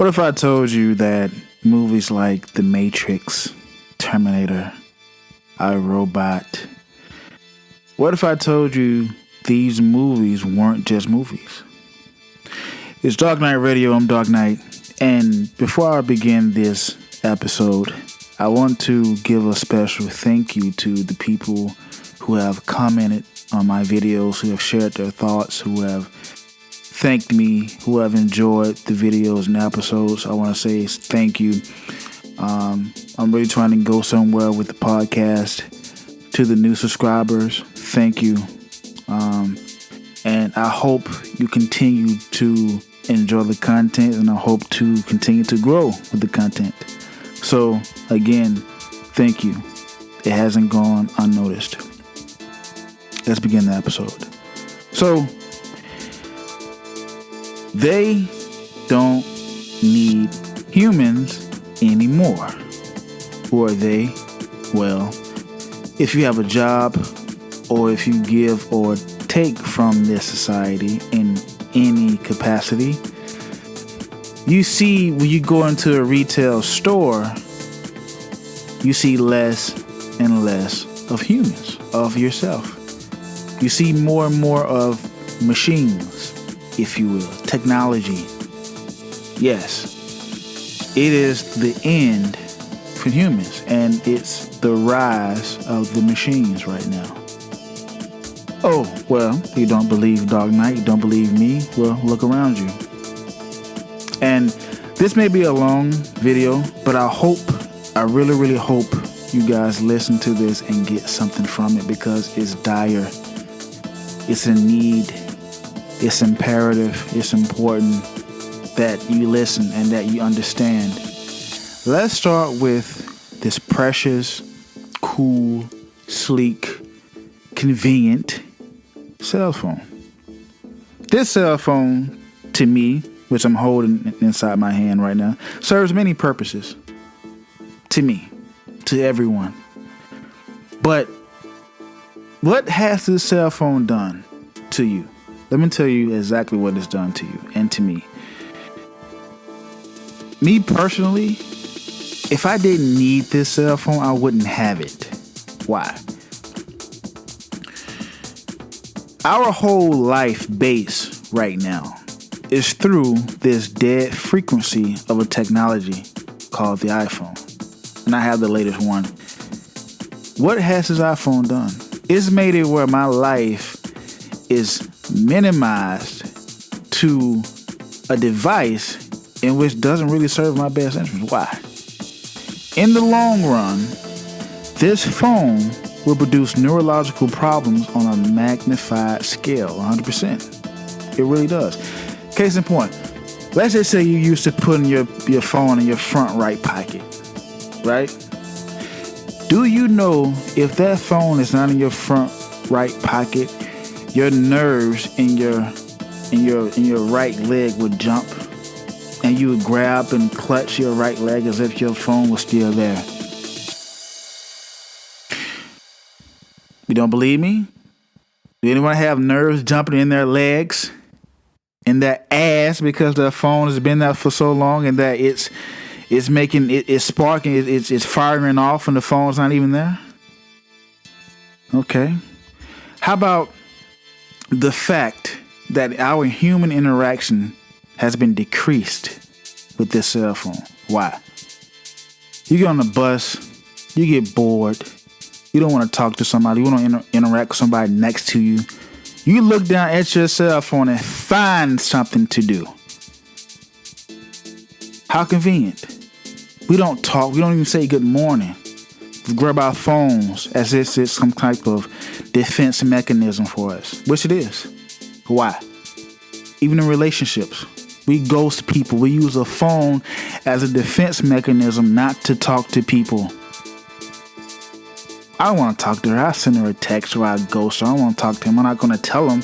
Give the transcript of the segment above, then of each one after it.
What if I told you that movies like The Matrix, Terminator, iRobot, what if I told you these movies weren't just movies? It's Dark Knight Radio, I'm Dark Knight, and before I begin this episode, I want to give a special thank you to the people who have commented on my videos, who have shared their thoughts, who have thanked me, who have enjoyed the videos and episodes. I want to say thank you. I'm really trying to go somewhere with the podcast. To the new subscribers, thank you. And I hope you continue to enjoy the content, and I hope to continue to grow with the content. So again, thank you. It hasn't gone unnoticed. Let's begin the episode. So, they don't need humans anymore. Who are they? Well, if you have a job, or if you give or take from this society in any capacity, you see when you go into a retail store, you see less and less of humans, of yourself. You see more and more of machines, if you will, technology. Yes, it is the end for humans, and it's the rise of the machines right now. Oh, well, you don't believe Dark Knight, you don't believe me? Well, look around you. And this may be a long video, but I really, really hope you guys listen to this and get something from it, because it's dire. It's a need. It's imperative. It's important that you listen and that you understand. Let's start with this precious, cool, sleek, convenient cell phone. This cell phone, to me, which I'm holding inside my hand right now, serves many purposes. To me, to everyone. But what has this cell phone done to you? Let me tell you exactly what it's done to you and to me. Me personally, if I didn't need this cell phone, I wouldn't have it. Why? Our whole life base right now is through this dead frequency of a technology called the iPhone. And I have the latest one. What has this iPhone done? It's made it where my life is minimized to a device in which doesn't really serve my best interest. Why? In the long run, this phone will produce neurological problems on a magnified scale, 100%. It really does. Case in point, let's just say you used to putting your phone in your front right pocket, right? Do you know if that phone is not in your front right pocket, your nerves in your right leg would jump, and you would grab and clutch your right leg as if your phone was still there? You don't believe me? Do anyone have nerves jumping in their legs, in their ass, because their phone has been there for so long and that it's making it's sparking, it's firing off, and the phone's not even there? Okay. How about the fact that our human interaction has been decreased with this cell phone? Why? You get on the bus, you get bored, you don't want to talk to somebody, you want to interact with somebody next to you. You look down at your cell phone and find something to do. How convenient. We don't talk, we don't even say good morning. We grab our phones as if it's some type of defense mechanism for us, which it is. Why? Even in relationships, we ghost people. We use a phone as a defense mechanism not to talk to people. I don't want to talk to her. I send her a text or I ghost her. I don't want to talk to him. I'm not going to tell him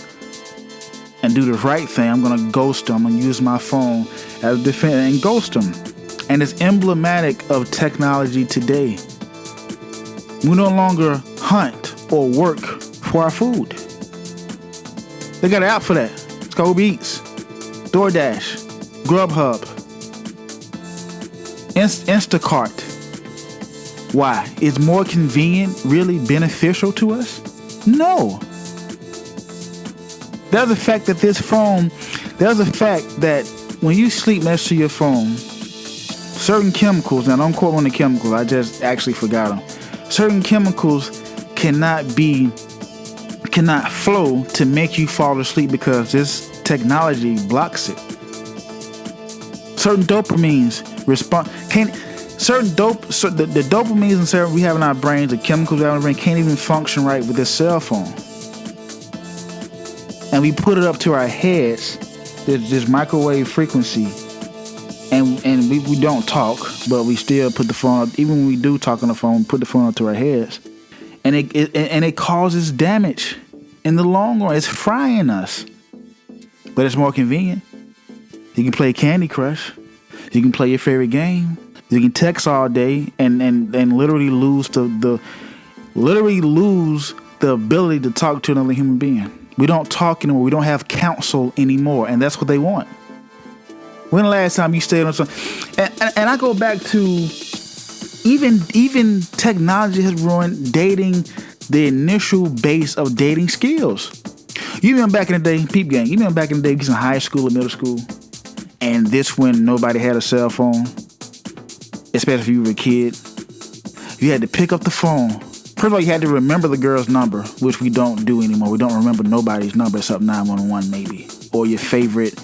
and do the right thing. I'm going to ghost him and use my phone as a defense and ghost him. And it's emblematic of technology today. We no longer hunt or work for our food. They got an app for that. It's called Uber Eats, DoorDash, Grubhub. Instacart. Why? Is more convenient really beneficial to us? No. There's a fact that when you sleep next to your phone, certain chemicals, now don't quote on the chemicals, I just actually forgot them. Certain chemicals cannot flow to make you fall asleep because this technology blocks it. Certain dopamines respond. The dopamines and certain we have in our brains, the chemicals we have in our brain, can't even function right with this cell phone. And we put it up to our heads, this microwave frequency, and we don't talk, but we still put the phone up. Even when we do talk on the phone, we put the phone up to our heads, and it causes damage in the long run. It's frying us, but it's more convenient. You can play Candy Crush, you can play your favorite game, you can text all day, and literally lose the ability to talk to another human being. We don't talk anymore. We don't have counsel anymore, and that's what they want. When the last time you stayed on something? And I go back to even technology has ruined dating, the initial base of dating skills. You remember back in the day, peep game. You remember back in the day, in high school or middle school, and this when nobody had a cell phone, especially if you were a kid. You had to pick up the phone. First of all, you had to remember the girl's number, which we don't do anymore. We don't remember nobody's number except 911 maybe, or your favorite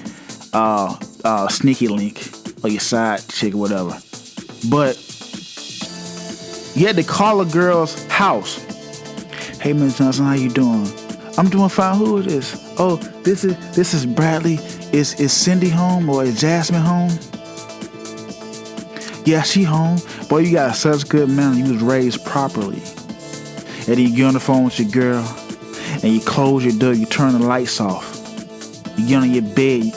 sneaky link, or your side chick or whatever. But you had to call a girl's house. Hey, Ms. Johnson, how you doing? I'm doing fine. Who is this? Oh, this is Bradley. Is Cindy home or is Jasmine home? Yeah, she home. Boy, you got such good memory. You was raised properly. And then you get on the phone with your girl, and you close your door, you turn the lights off. You get on your bed,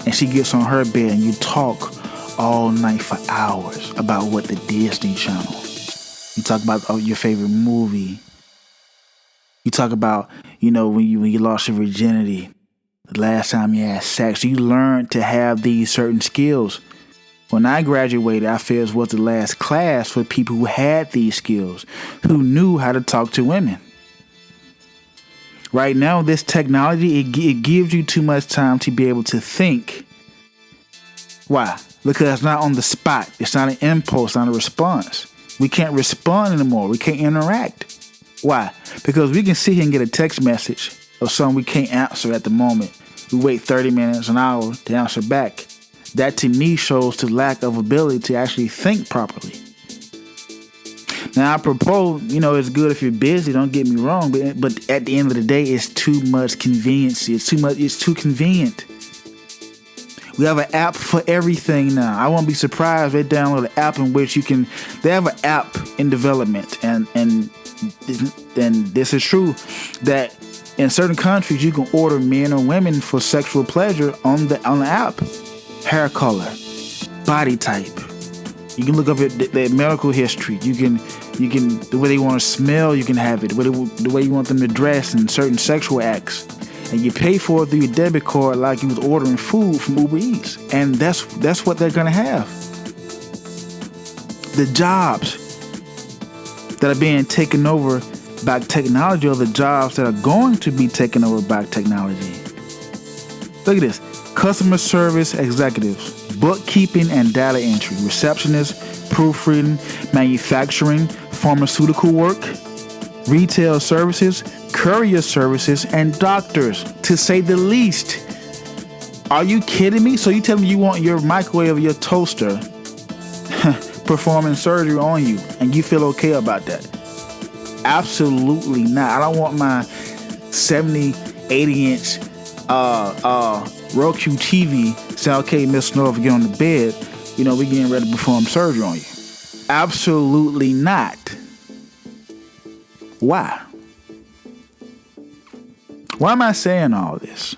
and she gets on her bed, and you talk all night for hours about what the Disney Channel. You talk about your favorite movie. You talk about, when you lost your virginity, the last time you had sex. You learn to have these certain skills. When I graduated, I feel it was the last class for people who had these skills, who knew how to talk to women. Right now, this technology, it gives you too much time to be able to think. Why? Because it's not on the spot. It's not an impulse, not a response. We can't respond anymore. We can't interact. Why? Because we can sit here and get a text message of something we can't answer at the moment. We wait 30 minutes, an hour to answer back. That to me shows the lack of ability to actually think properly. Now I propose, it's good if you're busy, don't get me wrong, but at the end of the day, it's too much conveniency. It's too convenient. We have an app for everything now. I won't be surprised if they download an app in which they have an app in development, and this is true, that in certain countries you can order men or women for sexual pleasure on the app. Hair color, body type. You can look up their medical history. You can the way they want to smell, you can have it. The way you want them to dress and certain sexual acts. And you pay for it through your debit card like you was ordering food from Uber Eats. And that's what they're gonna have. The jobs that are being taken over by technology are the jobs that are going to be taken over by technology. Look at this. Customer service executives, bookkeeping and data entry, receptionists, proofreading, manufacturing, pharmaceutical work, retail services, courier services, and doctors, to say the least. Are you kidding me? So you tell me you want your microwave or your toaster performing surgery on you and you feel okay about that? Absolutely not. I don't want my 70, 80-inch Roku TV say, okay, Miss North, get on the bed. We getting ready to perform surgery on you. Absolutely not. Why? Why am I saying all this?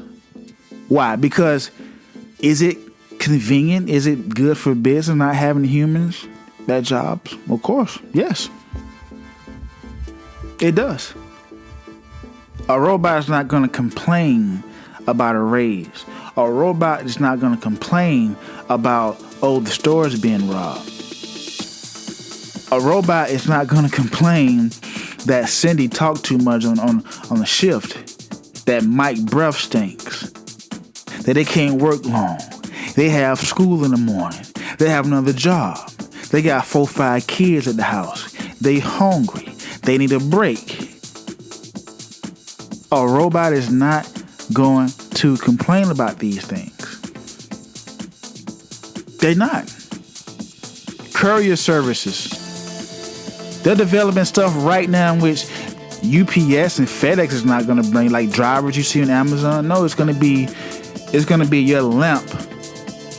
Why? Because is it convenient? Is it good for business not having humans at jobs? Of course, yes. It does. A robot is not going to complain about a raise. A robot is not going to complain about, the store is being robbed. A robot is not going to complain that Cindy talked too much on the shift, that Mike breath stinks, that they can't work long, they have school in the morning, they have another job, they got 4 or 5 kids at the house, they hungry, they need a break. A robot is not going to complain about these things. They're not. Courier Services, they're developing stuff right now in which UPS and FedEx is not going to bring, like drivers you see on Amazon. No, it's going to be your lamp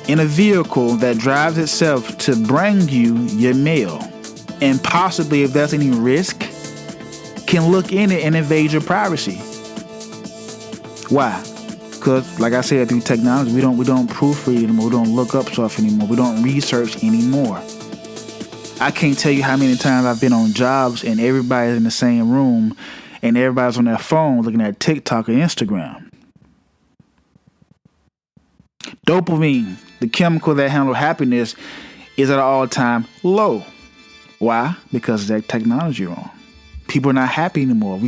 in a vehicle that drives itself to bring you your mail, and possibly, if there's any risk, can look in it and invade your privacy. Why? Because, like I said, through technology, we don't proofread anymore. We don't look up stuff anymore. We don't research anymore. I can't tell you how many times I've been on jobs and everybody's in the same room and everybody's on their phone looking at TikTok or Instagram. Dopamine, the chemical that handles happiness, is at an all-time low. Why? Because that technology wrong. People are not happy anymore.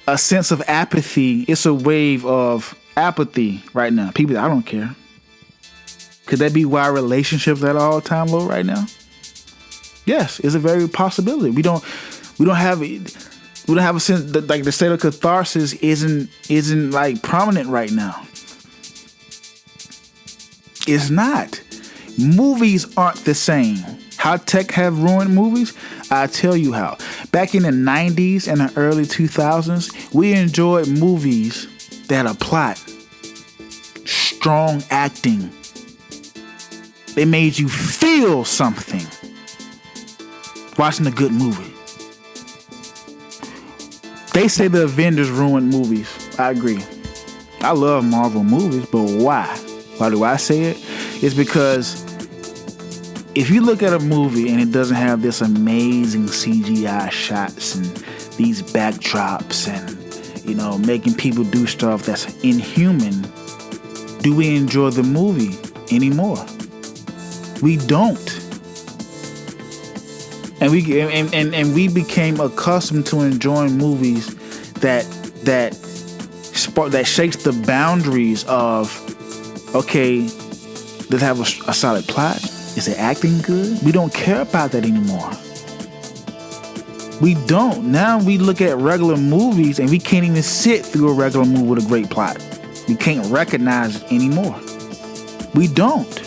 A sense of apathy. It's a wave of apathy right now. People, I don't care. Could that be why relationships are at an all-time low right now? Yes, it's a very possibility. We don't have a sense that, like, the state of catharsis isn't like prominent right now. It's not. Movies aren't the same. How tech have ruined movies? I tell you how. Back in the 90s and the early 2000s, we enjoyed movies that had a plot, strong acting. They made you feel something watching a good movie. They say the Avengers ruined movies. I agree. I love Marvel movies, but why? Why do I say it? It's because if you look at a movie and it doesn't have this amazing CGI shots and these backdrops and, you know, making people do stuff that's inhuman, do we enjoy the movie anymore? We don't. And we became accustomed to enjoying movies that shakes the boundaries of, okay, does it have a solid plot? Is it acting good? We don't care about that anymore. We don't. Now we look at regular movies and we can't even sit through a regular movie with a great plot. We can't recognize it anymore. We don't.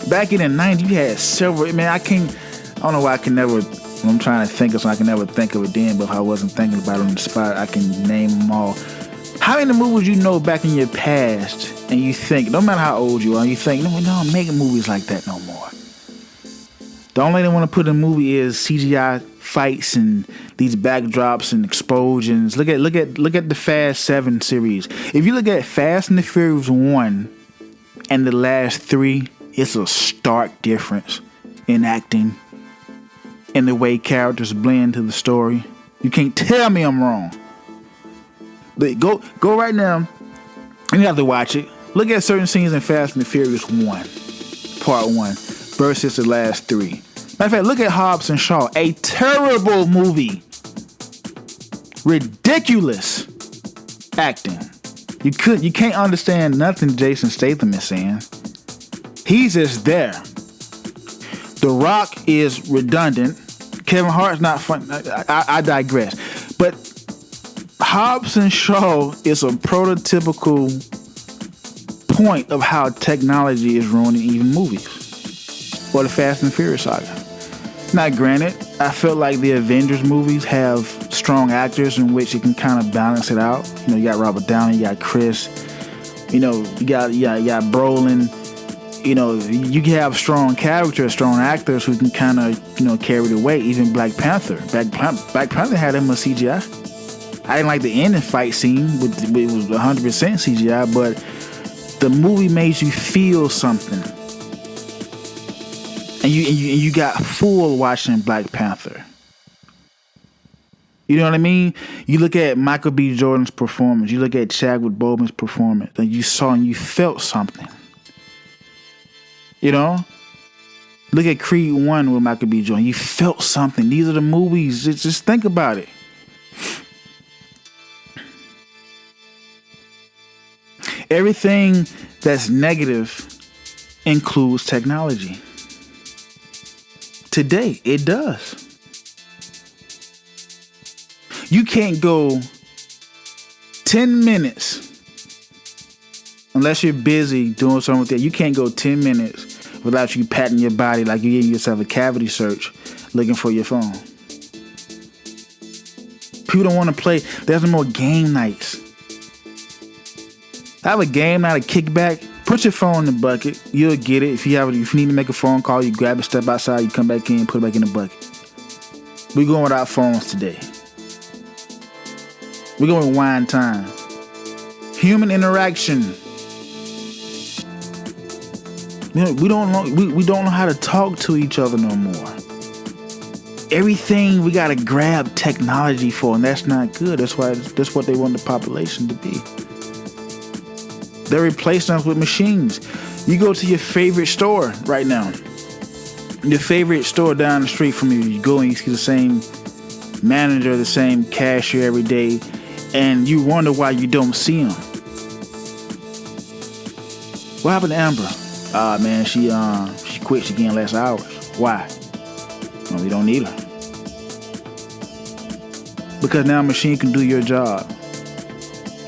Back in the 90s, you had several. Man, I don't know why I'm trying to think of something, I can never think of it then, but if I wasn't thinking about it on the spot, I can name them all. How many movies you know back in your past and you think, no matter how old you are, you think, no, I'm making movies like that no more. The only thing they want to put in a movie is CGI fights and these backdrops and explosions. Look at the Fast 7 series. If you look at Fast and the Furious 1 and the last 3, it's a stark difference in acting and the way characters blend to the story. You can't tell me I'm wrong. But go right now. You have to watch it. Look at certain scenes in Fast and the Furious 1, Part 1, versus the last 3. Matter of fact, look at Hobbs and Shaw. A terrible movie. Ridiculous acting. You can't understand nothing Jason Statham is saying. He's just there. The Rock is redundant. Kevin Hart's not fun. I digress. But Hobbs and Shaw is a prototypical point of how technology is ruining even movies. Or the Fast and Furious saga. Now, granted, I felt like the Avengers movies have strong actors in which it can kind of balance it out. You know, you got Robert Downey, you got Chris. You know, you got Brolin. You know, you can have strong characters, strong actors who can kind of, you know, carry the weight. Even Black Panther. Black Panther had him a CGI. I didn't like the ending fight scene. It was 100% CGI, but the movie made you feel something. And you got full watching Black Panther. You know what I mean? You look at Michael B. Jordan's performance. You look at Chadwick Boseman's performance. And you saw and you felt something. You know? Look at Creed 1 with Michael B. Jordan. You felt something. These are the movies. Just think about it. Everything that's negative includes technology. Today, it does. You can't go 10 minutes unless you're busy doing something with that. You can't go 10 minutes without you patting your body like you're giving yourself a cavity search looking for your phone. People don't want to play. There's no more game nights. Have a game night, a kickback. Put your phone in the bucket. You'll get it. If you need to make a phone call, you grab it, step outside, you come back in, put it back in the bucket. We're going without phones today. We're going with wine time. Human interaction. We don't know how to talk to each other no more. Everything we gotta grab technology for, and that's not good. That's what they want the population to be. They're replacing us with machines. You go to your favorite store right now. Your favorite store down the street from you. You go and you see the same manager, the same cashier every day, and you wonder why you don't see him. What happened to Amber? Man, she quit. She gained less hours. Why? Well, we don't need her. Because now a machine can do your job.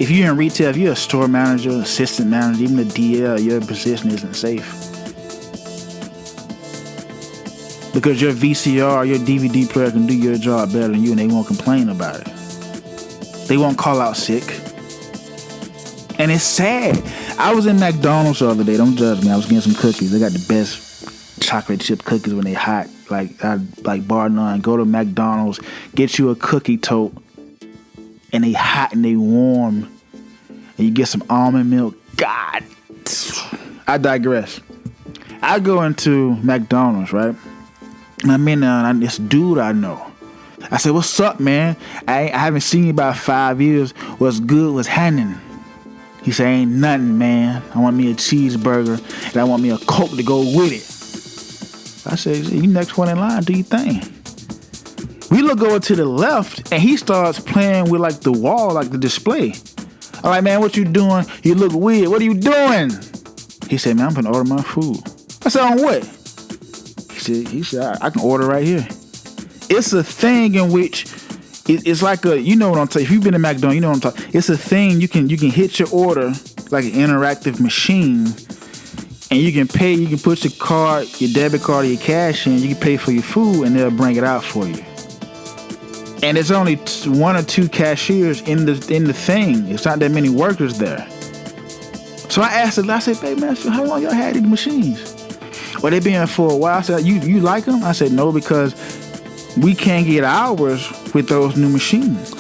If you're in retail, if you're a store manager, assistant manager, even a DL, your position isn't safe. Because your VCR, your DVD player can do your job better than you, and they won't complain about it. They won't call out sick. And it's sad. I was in McDonald's the other day. Don't judge me. I was getting some cookies. They got the best chocolate chip cookies when they hot. Like bar none. Go to McDonald's, get you a cookie tote, and they hot and they warm, and you get some almond milk. God, I digress. I go into McDonald's, right? And I'm in there, and this dude I know. I said, "What's up, man? I haven't seen you about 5 years. What's good? What's happening?" He said, "Ain't nothing, man. I want me a cheeseburger, and I want me a Coke to go with it." I said, "You next one in line, do your thing." We look over to the left, and he starts playing with like the wall, like the display. I'm like, "Man, what you doing? You look weird. What are you doing?" He said, "Man, I'm gonna order my food." I said, "On what?" He said, I can order right here. It's a thing in which it's like you know what I'm talking. If you've been to McDonald's, you know what I'm talking. It's a thing you can hit your order like an interactive machine, and you can pay. You can put your card, your debit card, or your cash in. You can pay for your food, and they'll bring it out for you. And there's only one or two cashiers in the thing. It's not that many workers there. So I asked him, I said, "Hey man, how long y'all had these machines?" Well, they been here for a while. I said, you like them? I said, "No, because we can't get hours with those new machines.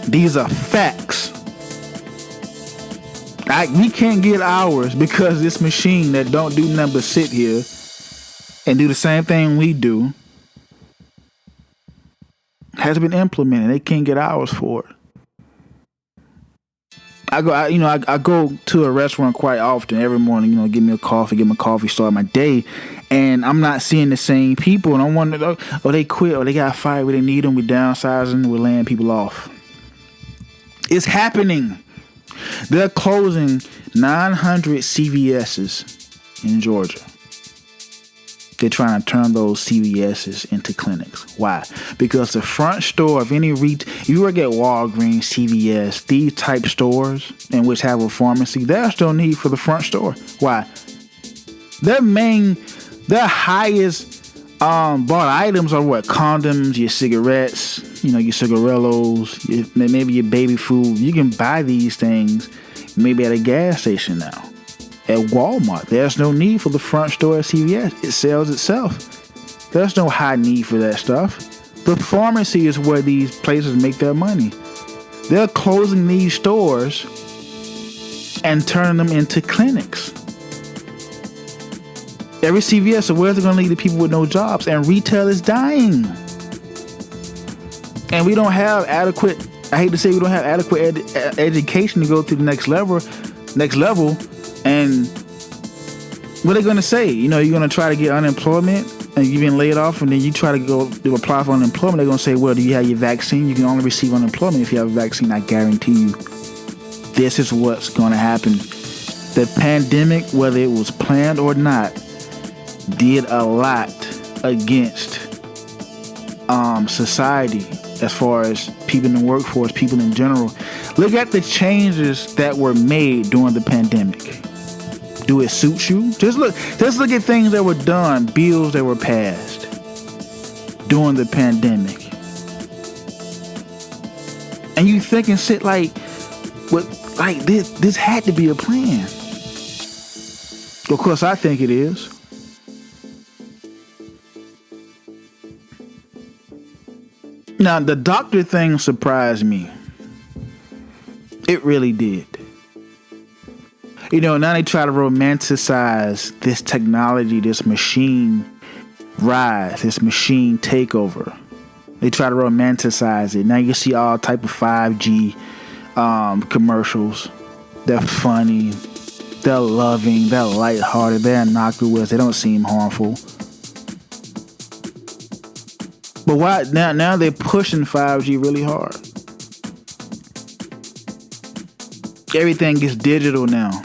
These are facts. We can't get hours because this machine that don't do nothing but sit here and do the same thing we do has been implemented. They can't get hours for it." I go to a restaurant quite often every morning, get me a coffee, get my coffee, start my day, and I'm not seeing the same people, and I wonder, oh, they quit, or they got fired, we didn't need them, we're downsizing, we're laying people off. It's happening. They're closing 900 CVS's in Georgia. They're trying to turn those CVS's into clinics. Why? Because the front store of any you work at Walgreens, CVS, these type stores in which have a pharmacy, there's no need for the front store. Why? Their highest bought items are what? Condoms, your cigarettes, your cigarillos, maybe your baby food. You can buy these things maybe at a gas station now. At Walmart, there's no need for the front store at CVS. It sells itself. There's no high need for that stuff. The pharmacy is where these places make their money. They're closing these stores and turning them into clinics. Every CVS, so where's it going to lead to people with no jobs? And retail is dying. And we don't have adequate, I hate to say we don't have adequate education to go to the next level. And What are they going to say? You're going to try to get unemployment and you've been laid off, and then you try to go to apply for unemployment. They're going to say, well, do you have your vaccine? You can only receive unemployment if you have a vaccine. I guarantee you, this is what's going to happen. The pandemic, whether it was planned or not, did a lot against society as far as people in the workforce, people in general. Look at the changes that were made during the pandemic. Do it suit you? Just look at things that were done, bills that were passed during the pandemic. And you think and sit like, what? Like this had to be a plan. Of course, I think it is. Now, the doctor thing surprised me. It really did. Now they try to romanticize this technology, this machine rise, this machine takeover. They try to romanticize it. Now you see all type of 5G commercials. They're funny. They're loving. They're lighthearted. They're innocuous. They don't seem harmful. But why now they're pushing 5G really hard. Everything is digital now.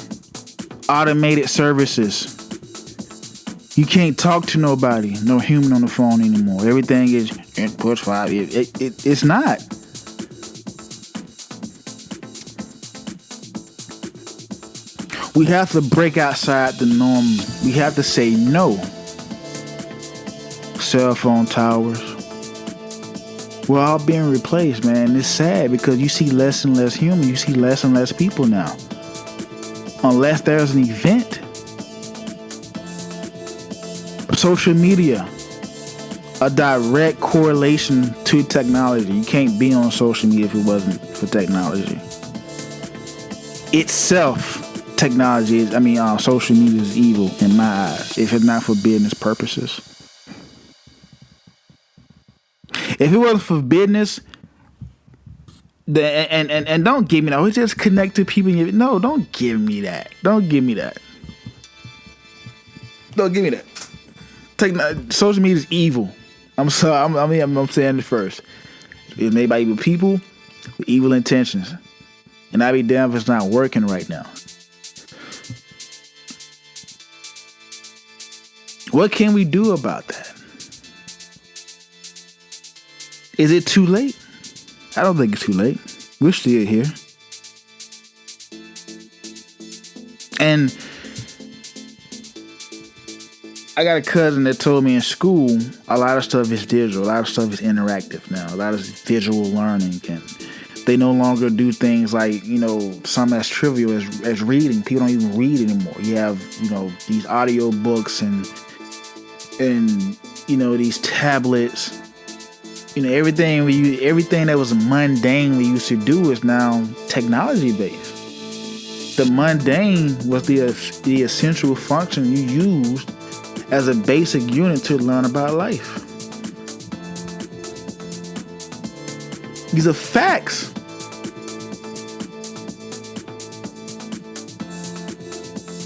Automated services. You can't talk to nobody, no human on the phone anymore. Everything is push 5G. It's not. We have to break outside the norm. We have to say no. Cell phone towers. We're all being replaced, man. It's sad because you see less and less humans. You see less and less people now. Unless there's an event. Social media. A direct correlation to technology. You can't be on social media if it wasn't for technology. Itself, technology is, social media is evil in my eyes. If it's not for business purposes. If it wasn't for business, and don't give me that. We just connect to people. No, don't give me that. Don't give me that. Don't give me that. Social media is evil. I'm sorry. I'm saying it first. It's made by evil people with evil intentions, and I'd be damned if it's not working right now. What can we do about that? Is it too late? I don't think it's too late. We're still here. And I got a cousin that told me in school a lot of stuff is digital. A lot of stuff is interactive now. A lot of visual learning. And they no longer do things like, something as trivial as reading. People don't even read anymore. You have, these audio books and these tablets. Everything that was mundane we used to do is now technology based. The mundane was the essential function you used as a basic unit to learn about life. These are facts.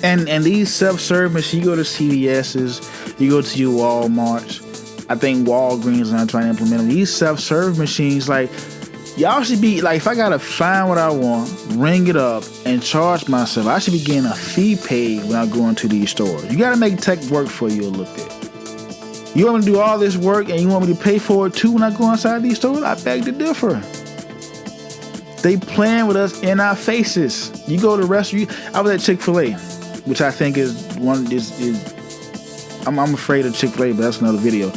And these self-serve machines, you go to CVS's, you go to your Walmarts. I think Walgreens are trying to implement them. These self-serve machines, like, y'all should be, like, if I gotta find what I want, ring it up, and charge myself, I should be getting a fee paid when I go into these stores. You gotta make tech work for you a little bit. You want me to do all this work and you want me to pay for it too when I go inside these stores? I beg to differ. They playing with us in our faces. You go to the restaurant, I was at Chick-fil-A, which I think is I'm afraid of Chick-fil-A, but that's another video.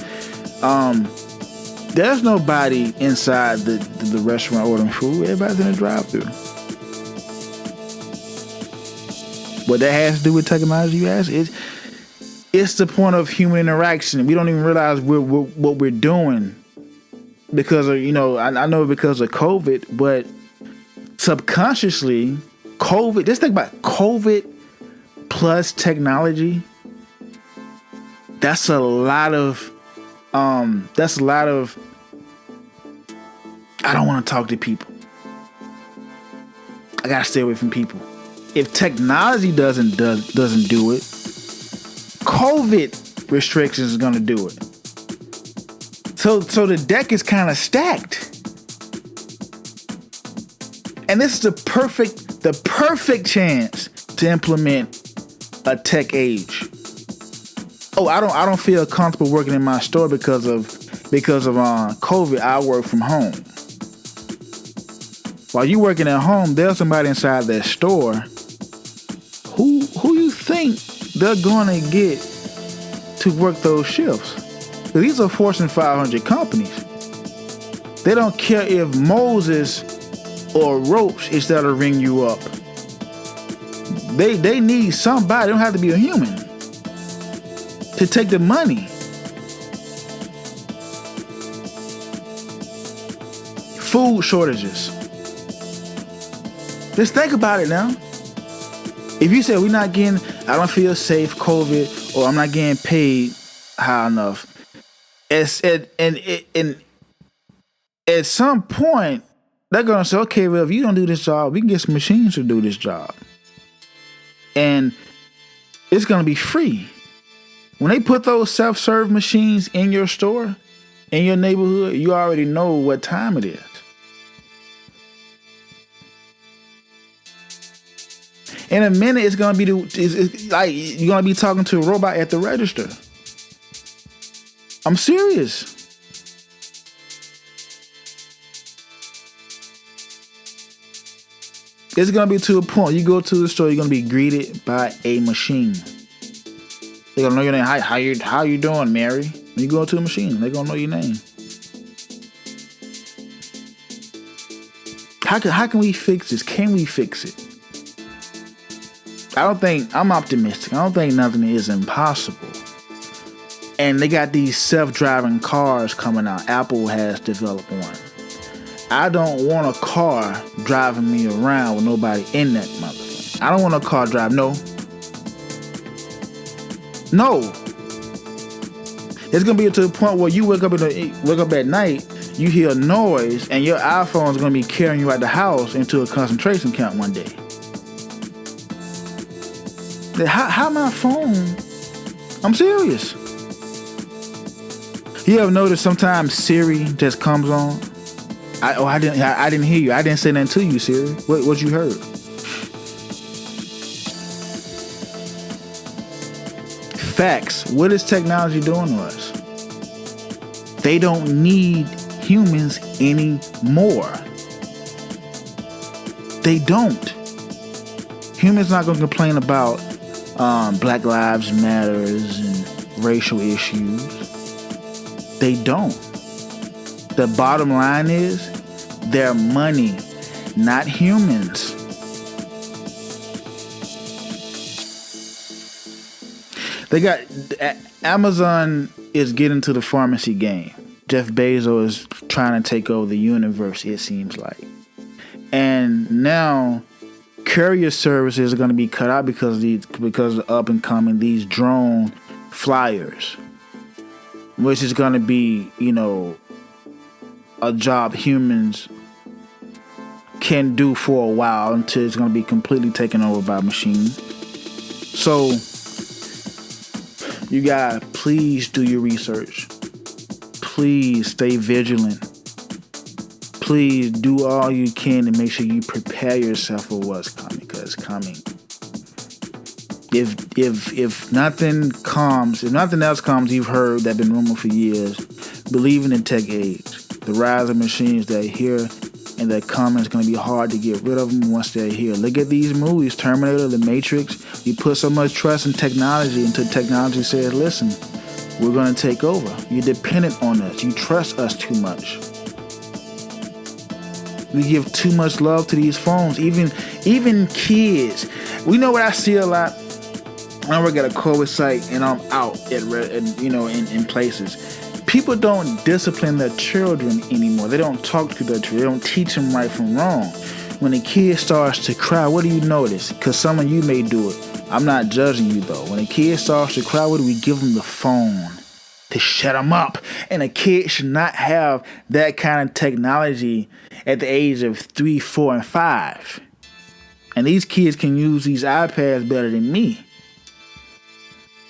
There's nobody inside the restaurant ordering food. Everybody's in the drive-thru. What that has to do with technology, you ask? It's the point of human interaction. We don't even realize what we're doing because of, I know because of COVID, but subconsciously, COVID, just think about COVID plus technology. That's a lot of I don't want to talk to people. I gotta stay away from people. If technology doesn't do it, COVID restrictions is going to do it. So the deck is kind of stacked. And this is the perfect chance to implement a tech age. Oh, I don't feel comfortable working in my store because of COVID. I work from home. While you working at home, there's somebody inside that store who you think they're going to get to work those shifts. These are Fortune 500 companies. They don't care if Moses or Roach is there to ring you up. They need somebody. They don't have to be a human to take the money. Food shortages. Just think about it now. If you say I don't feel safe, COVID, or I'm not getting paid high enough, at some point, they're going to say, okay, well, if you don't do this job, we can get some machines to do this job. And it's going to be free. When they put those self-serve machines in your store, in your neighborhood, you already know what time it is. In a minute, it's going to be it's like you're going to be talking to a robot at the register. I'm serious. It's going to be to a point. You go to the store, you're going to be greeted by a machine. They're going to know your name. How you doing, Mary? When you go to a machine, they're going to know your name. How can we fix this? Can we fix it? I'm optimistic. I don't think nothing is impossible. And they got these self-driving cars coming out. Apple has developed one. I don't want a car driving me around with nobody in that motherfucker. I don't want a car drive. No. It's gonna be to the point where you wake up at night, you hear a noise, and your iPhone is gonna be carrying you out the house into a concentration camp one day. How my phone? I'm serious. You ever notice sometimes Siri just comes on? I didn't hear you. I didn't say nothing to you, Siri. What you heard? Facts. What is technology doing to us? They don't need humans anymore. They don't. Humans not going to complain about Black Lives Matters and racial issues. They don't. The bottom line is their money, not humans. They got Amazon is getting to the pharmacy game. Jeff Bezos is trying to take over the universe, it seems like. And now Courier Services are going to be cut out because of up and coming these drone flyers, which is going to be, a job humans can do for a while until it's going to be completely taken over by machines. So you guys, please do your research. Please stay vigilant. Please do all you can to make sure you prepare yourself for what's coming, because it's coming. If nothing else comes, you've heard that been rumored for years. Believe in the tech age. The rise of machines that are here and that come, it's going to be hard to get rid of them once they're here. Look at these movies, Terminator, The Matrix. You put so much trust in technology until technology says, listen, we're going to take over. You're dependent on us. You trust us too much. We give too much love to these phones. Even kids. We know what I see a lot. I work at a COVID site and I'm out in places. People don't discipline their children anymore. They don't talk to their children. They don't teach them right from wrong. When a kid starts to cry, what do you notice? Because some of you may do it. I'm not judging you though. When a kid starts to cry, what do we give them? The phone to shut them up. And a kid should not have that kind of technology at the age of 3, 4, and 5. And these kids can use these iPads better than me.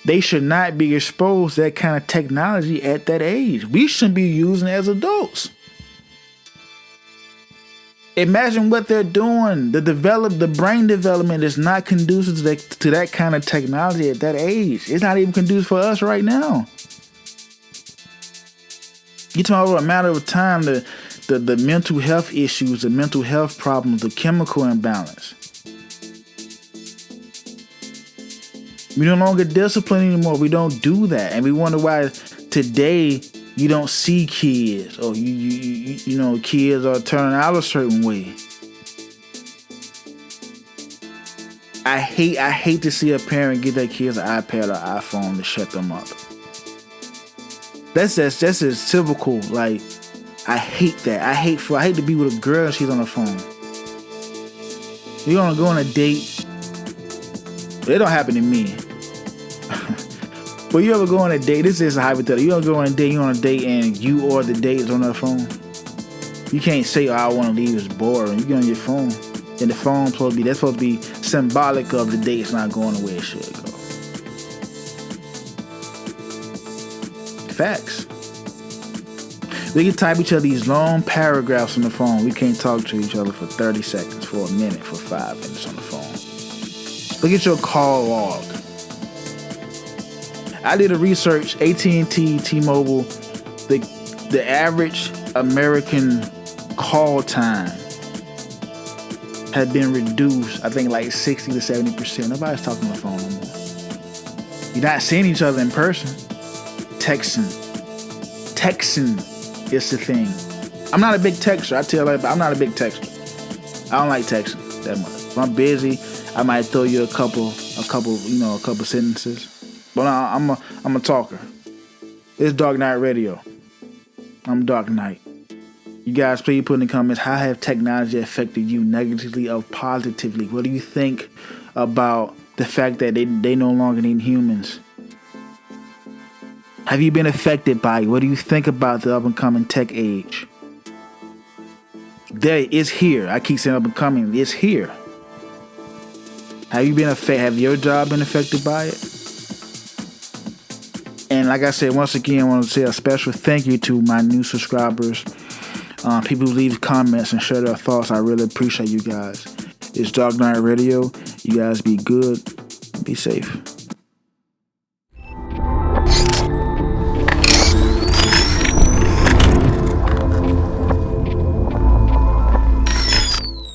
they should not be exposed to that kind of technology at that age. We shouldn't be using it as adults. Imagine what they're doing. The brain development is not conducive to that kind of technology at that age. It's not even conducive for us right now. You're talking about a matter of time, the mental health issues, the mental health problems, the chemical imbalance. We no longer discipline anymore. We don't do that. And we wonder why today you don't see kids, or you know, kids are turning out a certain way. I hate to see a parent give their kids an iPad or iPhone to shut them up. That's as typical. Like, I hate that. I hate to be with a girl and she's on the phone. You're gonna go on a date. It don't happen to me. But you ever go on a date? This is a hypothetical. You ever go on a date? You on a date and you or the date is on their phone. You can't say, "Oh, I want to leave. It's boring." You get on your phone, and the phone's supposed to be symbolic of the date's not going the way it should go. Facts. We can type each other these long paragraphs on the phone. We can't talk to each other for 30 seconds, for a minute, for 5 minutes on the phone. Look at your call log. I did a research, AT&T, T-Mobile, the average American call time had been reduced, I think like 60 to 70%. Nobody's talking on the phone no more. You're not seeing each other in person. Texting is the thing. I'm not a big texter. I tell everybody, I'm not a big texter. I don't like texting that much. If I'm busy, I might throw you a couple sentences. But I'm a talker. It's Dark Knight Radio. I'm Dark Knight. You guys, please put in the comments, how have technology affected you negatively or positively? What do you think about the fact that they no longer need humans? Have you been affected by it? What do you think about the up-and-coming tech age? It's here. I keep saying up-and-coming. It's here. Have you been affected? Have your job been affected by it? And like I said, once again, I want to say a special thank you to my new subscribers. People who leave comments and share their thoughts. I really appreciate you guys. It's Dark Knight Radio. You guys be good. Be safe.